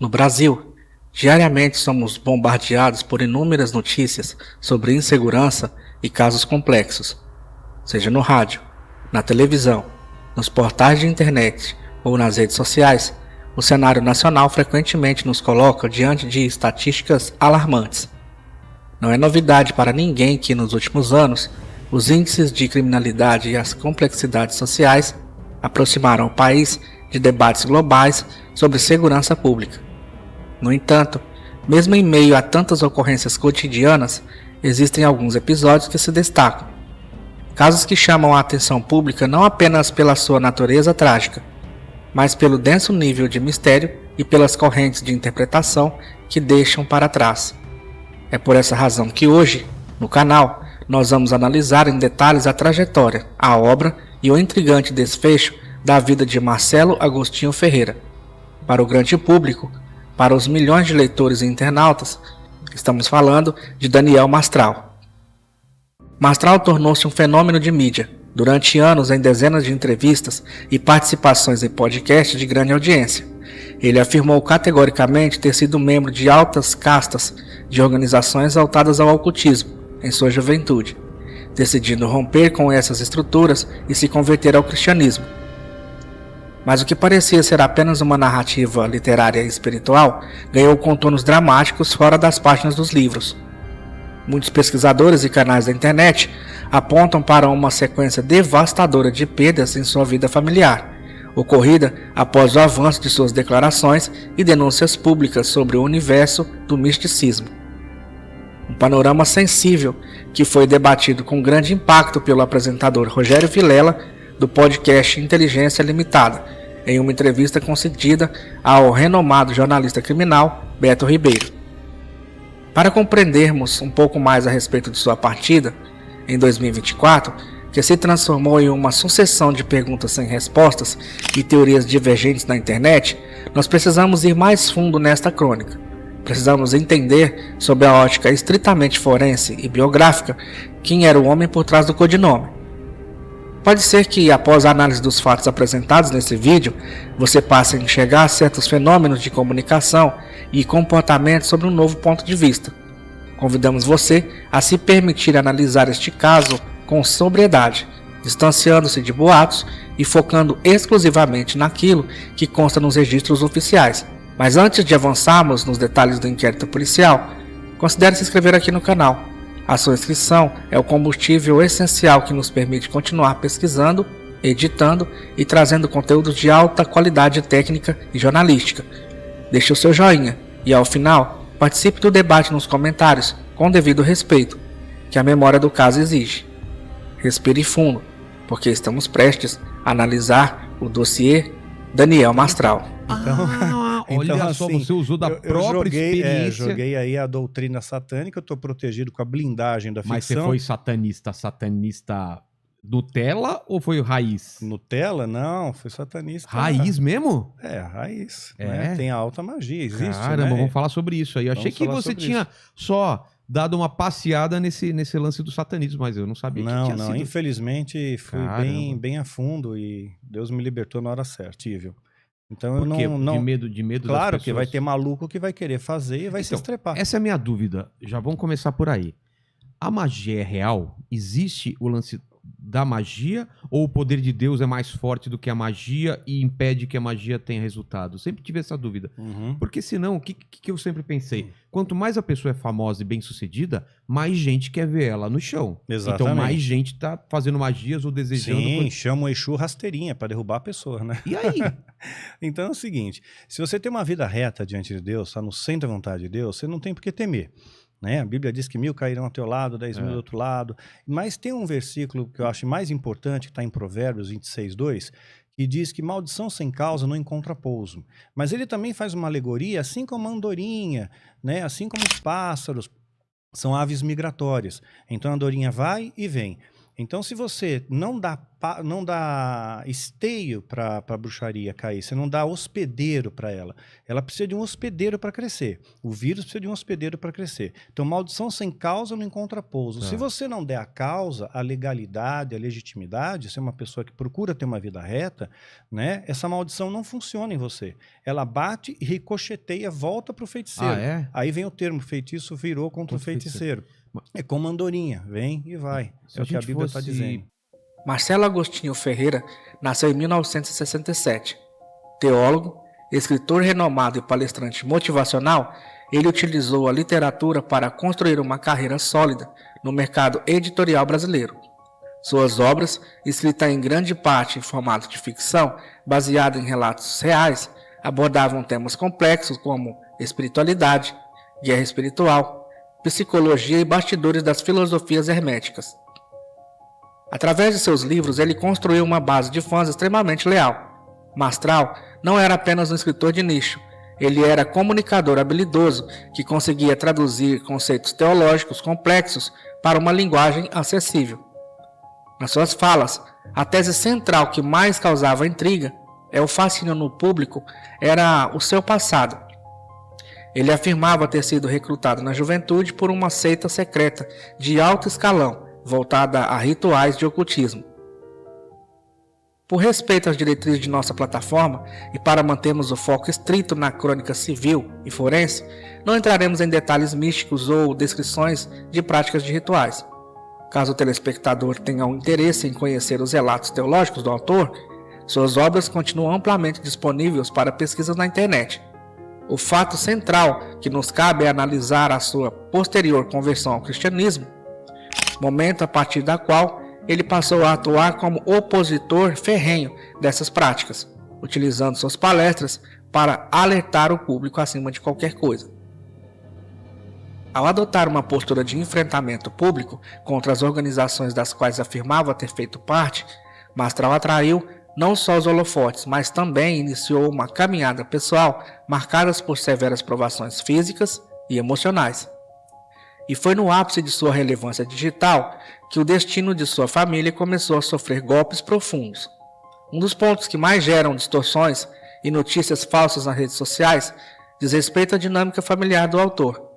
No Brasil, diariamente somos bombardeados por inúmeras notícias sobre insegurança e casos complexos, seja no rádio, na televisão, nos portais de internet ou nas redes sociais. O cenário nacional frequentemente nos coloca diante de estatísticas alarmantes. Não é novidade para ninguém que, nos últimos anos, os índices de criminalidade e as complexidades sociais aproximaram o país de debates globais sobre segurança pública. No entanto, mesmo em meio a tantas ocorrências cotidianas, existem alguns episódios que se destacam. Casos que chamam a atenção pública não apenas pela sua natureza trágica, mas pelo denso nível de mistério e pelas correntes de interpretação que deixam para trás. É por essa razão que hoje, no canal, nós vamos analisar em detalhes a trajetória, a obra e o intrigante desfecho da vida de Marcelo Agostinho Ferreira. Para o grande público, para os milhões de leitores e internautas, estamos falando de Daniel Mastral. Mastral tornou-se um fenômeno de mídia, durante anos em dezenas de entrevistas e participações em podcasts de grande audiência. Ele afirmou categoricamente ter sido membro de altas castas de organizações voltadas ao ocultismo em sua juventude, decidindo romper com essas estruturas e se converter ao cristianismo. Mas o que parecia ser apenas uma narrativa literária e espiritual ganhou contornos dramáticos fora das páginas dos livros. Muitos pesquisadores e canais da internet apontam para uma sequência devastadora de perdas em sua vida familiar, ocorrida após o avanço de suas declarações e denúncias públicas sobre o universo do misticismo. Um panorama sensível que foi debatido com grande impacto pelo apresentador Rogério Vilela do podcast Inteligência Limitada, em uma entrevista concedida ao renomado jornalista criminal Beto Ribeiro. Para compreendermos um pouco mais a respeito de sua partida, em 2024, que se transformou em uma sucessão de perguntas sem respostas e teorias divergentes na internet, nós precisamos ir mais fundo nesta crônica. Precisamos entender, sob a ótica estritamente forense e biográfica, quem era o homem por trás do codinome. Pode ser que, após a análise dos fatos apresentados nesse vídeo, você passe a enxergar certos fenômenos de comunicação e comportamento sob um novo ponto de vista. Convidamos você a se permitir analisar este caso com sobriedade, distanciando-se de boatos e focando exclusivamente naquilo que consta nos registros oficiais. Mas antes de avançarmos nos detalhes do inquérito policial, considere se inscrever aqui no canal. A sua inscrição é o combustível essencial que nos permite continuar pesquisando, editando e trazendo conteúdos de alta qualidade técnica e jornalística. Deixe o seu joinha e, ao final, participe do debate nos comentários com devido respeito, que a memória do caso exige. Respire fundo, porque estamos prestes a analisar o dossiê Daniel Mastral. Olha Então, só, assim, você usou da própria experiência. Joguei aí a doutrina satânica, eu estou protegido com a blindagem da ficção. Mas você foi satanista Nutella ou foi o raiz? Nutella? Não, foi satanista. Raiz mesmo? É, raiz. É? Né? Tem a alta magia, existe. Caramba, né? vamos falar sobre isso aí. Eu achei Vamos que falar você sobre tinha só dado uma passeada nesse lance do satanismo, mas eu não sabia que tinha Não, sido. infelizmente fui bem a fundo e Deus me libertou na hora certa, Tívio. Então eu Por quê? não... De medo Claro das que vai pessoas? ter maluco que vai querer fazer e vai se estrepar. Essa é a minha dúvida. Já vamos começar por aí. A magia é real? Existe o lance da magia ou o poder de Deus é mais forte do que a magia e impede que a magia tenha resultado? Sempre tive essa dúvida. Uhum. Porque senão, o que eu sempre pensei? Quanto mais a pessoa é famosa e bem-sucedida, mais gente quer ver ela no chão. Exatamente. Então mais gente tá fazendo magias ou desejando... Sim, chama o Exu rasteirinha para derrubar a pessoa, né? E aí? Então é o seguinte, se você tem uma vida reta diante de Deus, está no centro da vontade de Deus, você não tem por que temer. Né? A Bíblia diz que 1000 cairão ao teu lado, 10.000 do outro lado. Mas tem um versículo que eu acho mais importante, que está em Provérbios 26:2, que diz que maldição sem causa não encontra pouso. Mas ele também faz uma alegoria, assim como a andorinha, né? Assim como os pássaros, são aves migratórias. Então a andorinha vai e vem. Então, se você não dá esteio para a bruxaria cair, você não dá hospedeiro para ela precisa de um hospedeiro para crescer. O vírus precisa de um hospedeiro para crescer. Então, maldição sem causa não encontra pouso. Tá. Se você não der a causa, a legalidade, a legitimidade, você é uma pessoa que procura ter uma vida reta, né? Essa maldição não funciona em você. Ela bate e ricocheteia, volta para o feiticeiro. Ah, é? Aí vem o termo feitiço virou contra o feiticeiro. É como andorinha, vem e vai. Se É o que a gente Bíblia está fosse- dizendo. Marcelo Agostinho Ferreira nasceu em 1967. Teólogo, escritor renomado e palestrante motivacional, ele utilizou a literatura para construir uma carreira sólida no mercado editorial brasileiro. Suas obras, escritas em grande parte em formato de ficção, baseada em relatos reais, abordavam temas complexos como espiritualidade, guerra espiritual, psicologia e bastidores das filosofias herméticas. Através de seus livros, ele construiu uma base de fãs extremamente leal. Mastral não era apenas um escritor de nicho, ele era comunicador habilidoso que conseguia traduzir conceitos teológicos complexos para uma linguagem acessível. Nas suas falas, a tese central que mais causava intriga o fascínio no público era o seu passado. Ele afirmava ter sido recrutado na juventude por uma seita secreta de alto escalão, voltada a rituais de ocultismo. Por respeito às diretrizes de nossa plataforma e para mantermos o foco estrito na crônica civil e forense, não entraremos em detalhes místicos ou descrições de práticas de rituais. Caso o telespectador tenha um interesse em conhecer os relatos teológicos do autor, suas obras continuam amplamente disponíveis para pesquisas na internet. O fato central que nos cabe é analisar a sua posterior conversão ao cristianismo, momento a partir da qual ele passou a atuar como opositor ferrenho dessas práticas, utilizando suas palestras para alertar o público acima de qualquer coisa. Ao adotar uma postura de enfrentamento público contra as organizações das quais afirmava ter feito parte, Mastral atraiu não só os holofotes, mas também iniciou uma caminhada pessoal marcada por severas provações físicas e emocionais. E foi no ápice de sua relevância digital que o destino de sua família começou a sofrer golpes profundos. Um dos pontos que mais geram distorções e notícias falsas nas redes sociais diz respeito à dinâmica familiar do autor.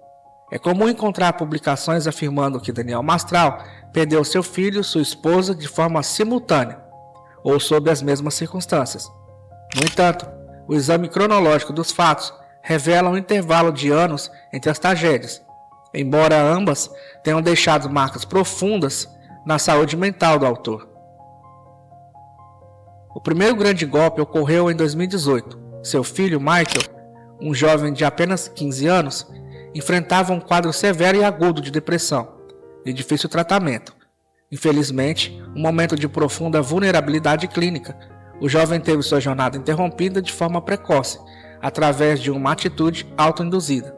É comum encontrar publicações afirmando que Daniel Mastral perdeu seu filho e sua esposa de forma simultânea, ou sob as mesmas circunstâncias. No entanto, o exame cronológico dos fatos revela um intervalo de anos entre as tragédias, embora ambas tenham deixado marcas profundas na saúde mental do autor. O primeiro grande golpe ocorreu em 2018. Seu filho, Michael, um jovem de apenas 15 anos, enfrentava um quadro severo e agudo de depressão, de difícil tratamento. Infelizmente, um momento de profunda vulnerabilidade clínica, o jovem teve sua jornada interrompida de forma precoce, através de uma atitude autoinduzida.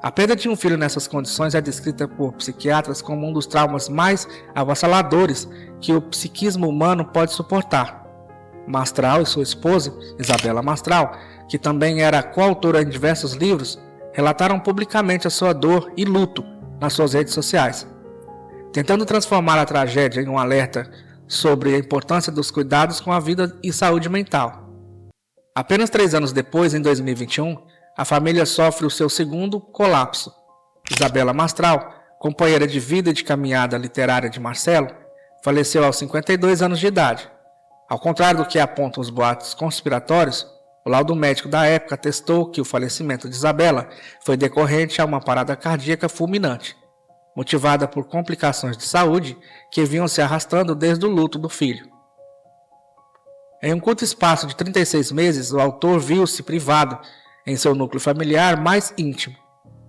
A perda de um filho nessas condições é descrita por psiquiatras como um dos traumas mais avassaladores que o psiquismo humano pode suportar. Mastral e sua esposa, Isabela Mastral, que também era coautora em diversos livros, relataram publicamente a sua dor e luto nas suas redes sociais, tentando transformar a tragédia em um alerta sobre a importância dos cuidados com a vida e saúde mental. Apenas 3 anos depois, em 2021, a família sofre o seu segundo colapso. Isabela Mastral, companheira de vida e de caminhada literária de Marcelo, faleceu aos 52 anos de idade. Ao contrário do que apontam os boatos conspiratórios, o laudo médico da época atestou que o falecimento de Isabela foi decorrente a uma parada cardíaca fulminante, motivada por complicações de saúde que vinham se arrastando desde o luto do filho. Em um curto espaço de 36 meses, o autor viu-se privado em seu núcleo familiar mais íntimo.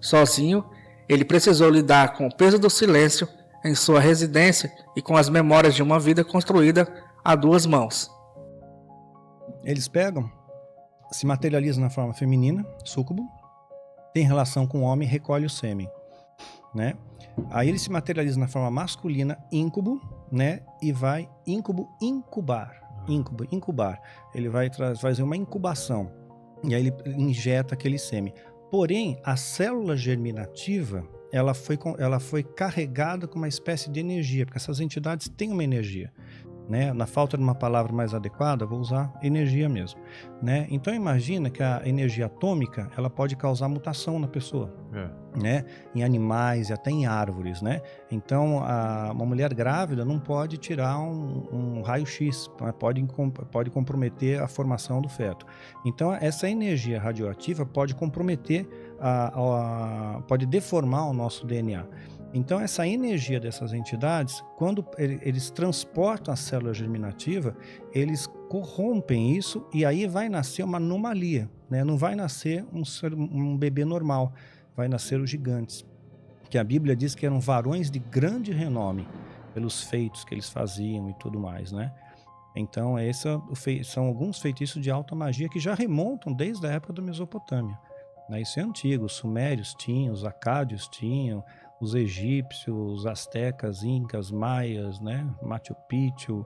Sozinho, ele precisou lidar com o peso do silêncio em sua residência e com as memórias de uma vida construída a 2 mãos. Eles pegam, se materializam na forma feminina, súcubo, tem relação com o homem, recolhe o sêmen, né? Aí ele se materializa na forma masculina, íncube, né? E vai incubar. Ele vai fazer uma incubação. E aí ele injeta aquele sêmen. Porém, a célula germinativa, ela foi carregada com uma espécie de energia, porque essas entidades têm uma energia, né? Na falta de uma palavra mais adequada, vou usar energia mesmo, né? Então imagina que a energia atômica, ela pode causar mutação na pessoa, né? Em animais e até em árvores, né? Então uma mulher grávida não pode tirar um raio-x, pode comprometer a formação do feto. Então essa energia radioativa pode comprometer, pode deformar o nosso DNA. Então, essa energia dessas entidades, quando eles transportam a célula germinativa, eles corrompem isso e aí vai nascer uma anomalia, né? Não vai nascer um bebê normal, vai nascer os gigantes, que a Bíblia diz que eram varões de grande renome, pelos feitos que eles faziam e tudo mais, né? Então, são alguns feitiços de alta magia que já remontam desde a época da Mesopotâmia, né? Isso é antigo, os sumérios tinham, os acádios tinham, os egípcios, os astecas, incas, maias, né? Machu Picchu.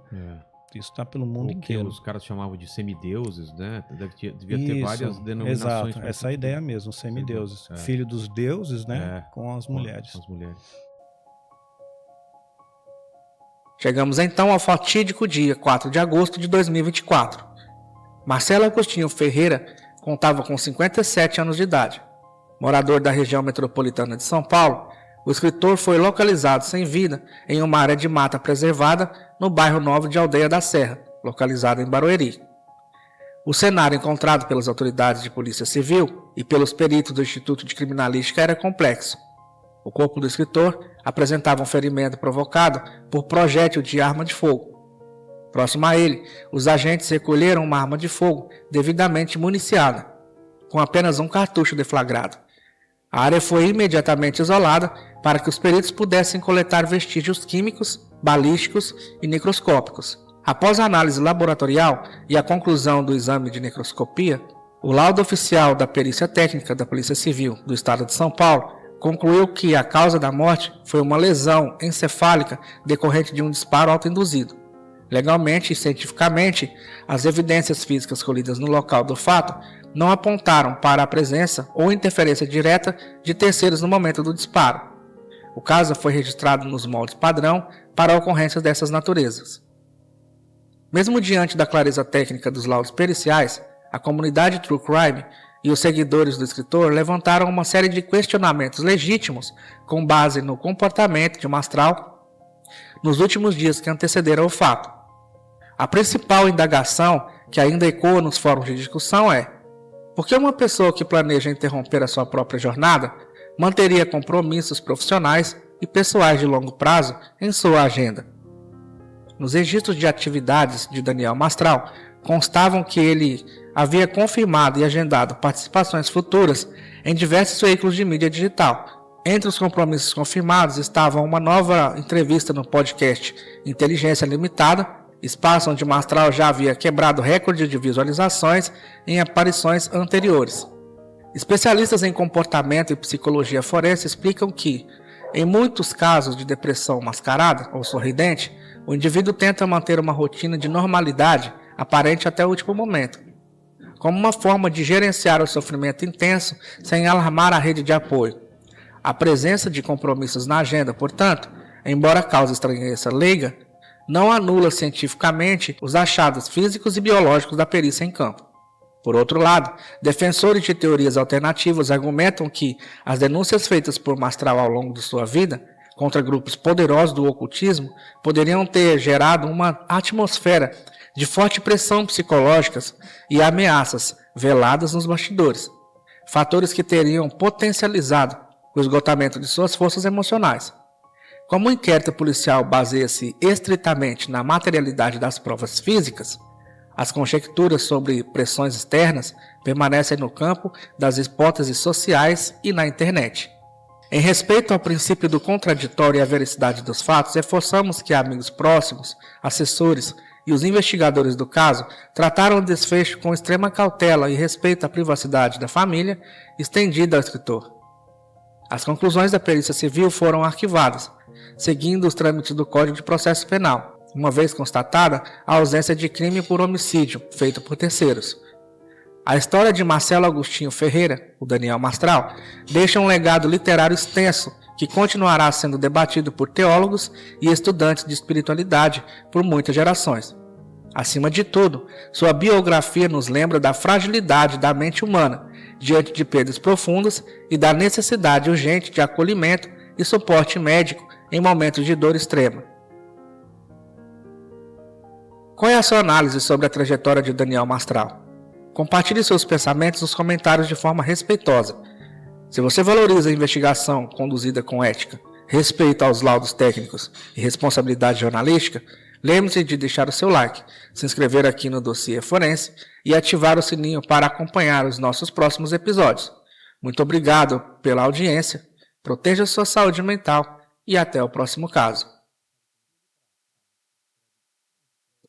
Isso está pelo mundo inteiro. Os caras chamavam de semideuses, né? Devia ter várias denominações. Exato, essa ideia mesmo, semideuses. Filho dos deuses, né? Com as mulheres. Com as mulheres. Chegamos então ao fatídico dia 4 de agosto de 2024. Marcelo Agostinho Ferreira contava com 57 anos de idade. Morador da região metropolitana de São Paulo, o escritor foi localizado sem vida em uma área de mata preservada no bairro Novo de Aldeia da Serra, localizado em Barueri. O cenário encontrado pelas autoridades de polícia civil e pelos peritos do Instituto de Criminalística era complexo. O corpo do escritor apresentava um ferimento provocado por projétil de arma de fogo. Próximo a ele, os agentes recolheram uma arma de fogo devidamente municiada, com apenas um cartucho deflagrado. A área foi imediatamente isolada para que os peritos pudessem coletar vestígios químicos, balísticos e necroscópicos. Após a análise laboratorial e a conclusão do exame de necroscopia, o laudo oficial da perícia técnica da Polícia Civil do Estado de São Paulo concluiu que a causa da morte foi uma lesão encefálica decorrente de um disparo autoinduzido. Legalmente e cientificamente, as evidências físicas colhidas no local do fato não apontaram para a presença ou interferência direta de terceiros no momento do disparo. O caso foi registrado nos moldes padrão para ocorrências dessas naturezas. Mesmo diante da clareza técnica dos laudos periciais, a comunidade True Crime e os seguidores do escritor levantaram uma série de questionamentos legítimos com base no comportamento de Mastral nos últimos dias que antecederam o fato. A principal indagação que ainda ecoa nos fóruns de discussão é: por que uma pessoa que planeja interromper a sua própria jornada manteria compromissos profissionais e pessoais de longo prazo em sua agenda? Nos registros de atividades de Daniel Mastral constavam que ele havia confirmado e agendado participações futuras em diversos veículos de mídia digital. Entre os compromissos confirmados estavam uma nova entrevista no podcast Inteligência Limitada, espaço onde Mastral já havia quebrado recorde de visualizações em aparições anteriores. Especialistas em comportamento e psicologia forense explicam que, em muitos casos de depressão mascarada ou sorridente, o indivíduo tenta manter uma rotina de normalidade aparente até o último momento, como uma forma de gerenciar o sofrimento intenso sem alarmar a rede de apoio. A presença de compromissos na agenda, portanto, embora cause estranheza leiga, não anula cientificamente os achados físicos e biológicos da perícia em campo. Por outro lado, defensores de teorias alternativas argumentam que as denúncias feitas por Mastral ao longo de sua vida contra grupos poderosos do ocultismo poderiam ter gerado uma atmosfera de forte pressão psicológica e ameaças veladas nos bastidores, fatores que teriam potencializado o esgotamento de suas forças emocionais. Como o inquérito policial baseia-se estritamente na materialidade das provas físicas, as conjecturas sobre pressões externas permanecem no campo das hipóteses sociais e na internet. Em respeito ao princípio do contraditório e à veracidade dos fatos, reforçamos que amigos próximos, assessores e os investigadores do caso trataram o desfecho com extrema cautela e respeito à privacidade da família estendida ao escritor. As conclusões da perícia civil foram arquivadas, seguindo os trâmites do Código de Processo Penal, uma vez constatada a ausência de crime por homicídio feito por terceiros. A história de Marcelo Agostinho Ferreira, o Daniel Mastral, deixa um legado literário extenso que continuará sendo debatido por teólogos e estudantes de espiritualidade por muitas gerações. Acima de tudo, sua biografia nos lembra da fragilidade da mente humana diante de perdas profundas e da necessidade urgente de acolhimento e suporte médico em momentos de dor extrema. Qual é a sua análise sobre a trajetória de Daniel Mastral? Compartilhe seus pensamentos nos comentários de forma respeitosa. Se você valoriza a investigação conduzida com ética, respeito aos laudos técnicos e responsabilidade jornalística, lembre-se de deixar o seu like, se inscrever aqui no Dossiê Forense e ativar o sininho para acompanhar os nossos próximos episódios. Muito obrigado pela audiência, proteja sua saúde mental e até o próximo caso.